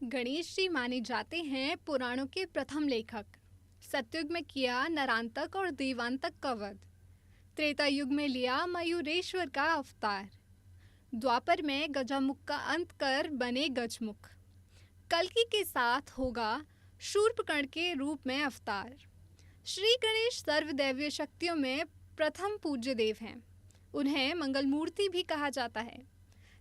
गणेश जी माने जाते हैं पुराणों के प्रथम लेखक। सतयुग में किया नरांतक और देवांतक का वध। त्रेता युग में लिया मयूरेश्वर का अवतार। द्वापर में गजामुख का अंत कर बने गजमुख। कल्कि के साथ होगा शूर्पकर्ण के रूप में अवतार। श्री गणेश सर्वदैवीय शक्तियों में प्रथम पूज्य देव हैं। उन्हें मंगल मूर्ति भी कहा जाता है।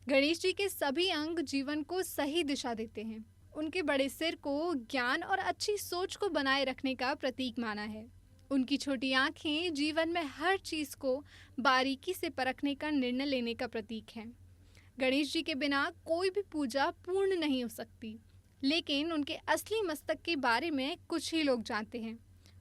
गणेश जी के सभी अंग जीवन को सही दिशा देते हैं। उनके बड़े सिर को ज्ञान और अच्छी सोच को बनाए रखने का प्रतीक माना है। उनकी छोटी आंखें जीवन में हर चीज को बारीकी से परखने का निर्णय लेने का प्रतीक हैं। गणेश जी के बिना कोई भी पूजा पूर्ण नहीं हो सकती, लेकिन उनके असली मस्तक के बारे में कुछ ही लोग जानते हैं।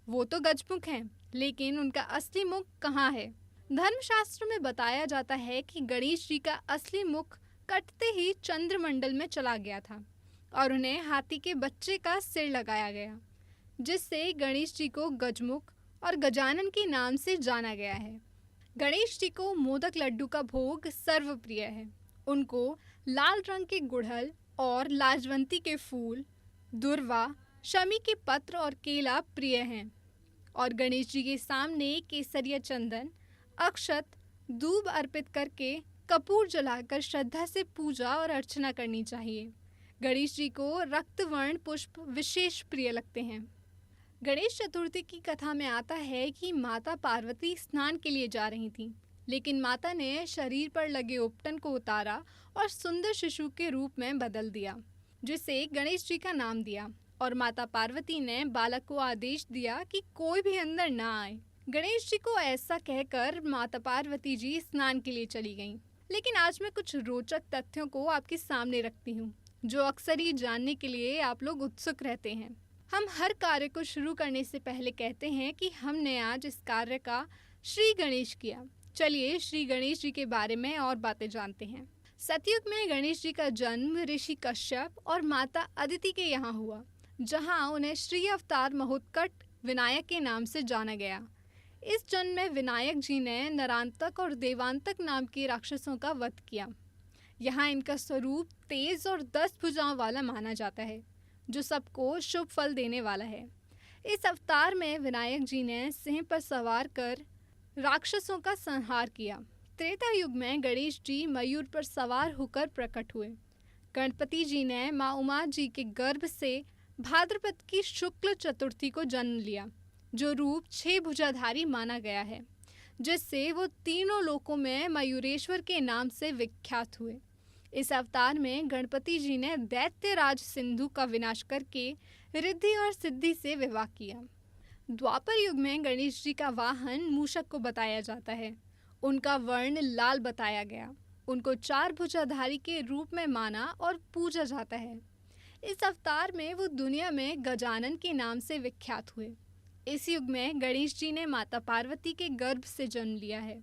वो तो गजमुख हैं, लेकिन उनका असली मुख कहाँ है? धर्मशास्त्र में बताया जाता है कि गणेश जी का असली मुख कटते ही चंद्रमंडल में चला गया था और उन्हें हाथी के बच्चे का सिर लगाया गया, जिससे गणेश जी को गजमुख और गजानन के नाम से जाना गया है। गणेश जी को मोदक लड्डू का भोग सर्वप्रिय है। उनको लाल रंग के गुड़हल और लाजवंती के फूल, दुर्वा, शमी के पत्र और केला प्रिय हैं। और गणेश जी के सामने केसरिया चंदन, अक्षत, दूब अर्पित करके कपूर जलाकर श्रद्धा से पूजा और अर्चना करनी चाहिए। गणेश जी को रक्तवर्ण पुष्प विशेष प्रिय लगते हैं। गणेश चतुर्थी की कथा में आता है कि माता पार्वती स्नान के लिए जा रही थीं, लेकिन माता ने शरीर पर लगे उपटन को उतारा और सुंदर शिशु के रूप में बदल दिया, जिसे गणेश जी का नाम दिया। और माता पार्वती ने बालक को आदेश दिया कि कोई भी अंदर ना आए। गणेश जी को ऐसा कहकर माता पार्वती जी स्नान के लिए चली गईं। लेकिन आज मैं कुछ रोचक तथ्यों को आपके सामने रखती हूँ, जो अक्सर ही जानने के लिए आप लोग उत्सुक रहते हैं। हम हर कार्य को शुरू करने से पहले कहते हैं कि हमने आज इस कार्य का श्री गणेश किया। चलिए श्री गणेश जी के बारे में और बातें जानते हैं। सतयुग में गणेश जी का जन्म ऋषि कश्यप और माता अदिति के यहाँ हुआ, जहाँ उन्हें श्री अवतार महोत्कट विनायक के नाम से जाना गया। इस जन्म में विनायक जी ने नरांतक और देवांतक नाम के राक्षसों का वध किया। यहाँ इनका स्वरूप तेज और 10 भुजाओं वाला माना जाता है, जो सबको शुभ फल देने वाला है। इस अवतार में विनायक जी ने सिंह पर सवार कर राक्षसों का संहार किया। त्रेता युग में गणेश जी मयूर पर सवार होकर प्रकट हुए। गणपति जी ने माँ उमा जी के गर्भ से भाद्रपद की शुक्ल चतुर्थी को जन्म लिया, जो रूप 6 भुजाधारी माना गया है, जिससे वो तीनों लोकों में मयूरेश्वर के नाम से विख्यात हुए। इस अवतार में गणपति जी ने दैत्य राज सिंधु का विनाश करके रिद्धि और सिद्धि से विवाह किया। द्वापर युग में गणेश जी का वाहन मूषक को बताया जाता है। उनका वर्ण लाल बताया गया। उनको 4 भुजाधारी के रूप में माना और पूजा जाता है। इस अवतार में वो दुनिया में गजानन के नाम से विख्यात हुए। इस युग में गणेश जी ने माता पार्वती के गर्भ से जन्म लिया है,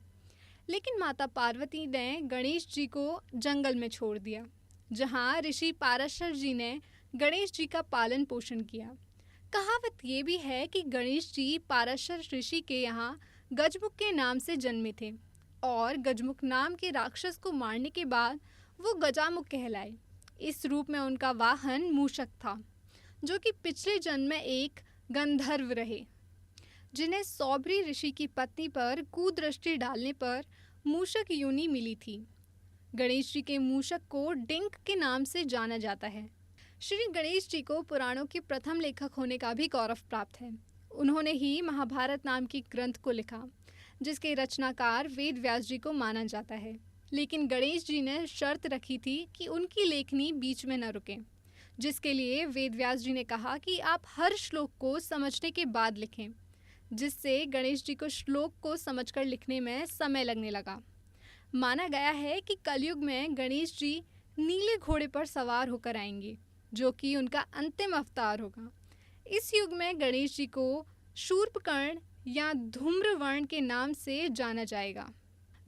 लेकिन माता पार्वती ने गणेश जी को जंगल में छोड़ दिया, जहाँ ऋषि पाराशर जी ने गणेश जी का पालन पोषण किया। कहावत ये भी है कि गणेश जी पाराशर ऋषि के यहाँ गजमुख के नाम से जन्मे थे और गजमुख नाम के राक्षस को मारने के बाद वो गजामुख कहलाए। इस रूप में उनका वाहन मूषक था, जो कि पिछले जन्म में एक गंधर्व रहे, जिन्हें सौभरी ऋषि की पत्नी पर कुदृष्टि डालने पर मूषक योनि मिली थी। गणेश जी के मूषक को डिंक के नाम से जाना जाता है। श्री गणेश जी को पुराणों के प्रथम लेखक होने का भी गौरव प्राप्त है। उन्होंने ही महाभारत नाम की ग्रंथ को लिखा, जिसके रचनाकार वेद व्यास जी को माना जाता है। लेकिन गणेश जी ने शर्त रखी थी कि उनकी लेखनी बीच में न रुके, जिसके लिए वेद व्यास जी ने कहा कि आप हर श्लोक को समझने के बाद लिखें, जिससे गणेश जी को श्लोक को समझकर लिखने में समय लगने लगा। माना गया है कि कलयुग में गणेश जी नीले घोड़े पर सवार होकर आएंगे, जो कि उनका अंतिम अवतार होगा। इस युग में गणेश जी को शूर्पकर्ण या धूम्रवर्ण के नाम से जाना जाएगा,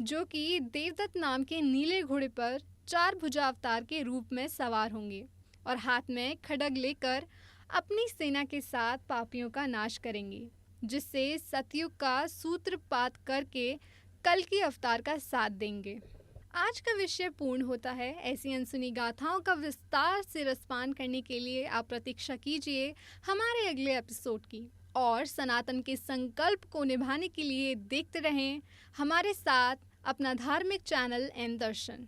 जो कि देवदत्त नाम के नीले घोड़े पर 4 भुजा अवतार के रूप में सवार होंगे और हाथ में खड्ग लेकर अपनी सेना के साथ पापियों का नाश करेंगे, जिससे सतयुग का सूत्रपात करके कल्कि अवतार का साथ देंगे। आज का विषय पूर्ण होता है। ऐसी अनसुनी गाथाओं का विस्तार से रसपान करने के लिए आप प्रतीक्षा कीजिए हमारे अगले एपिसोड की, और सनातन के संकल्प को निभाने के लिए देखते रहें हमारे साथ अपना धार्मिक चैनल एन दर्शन।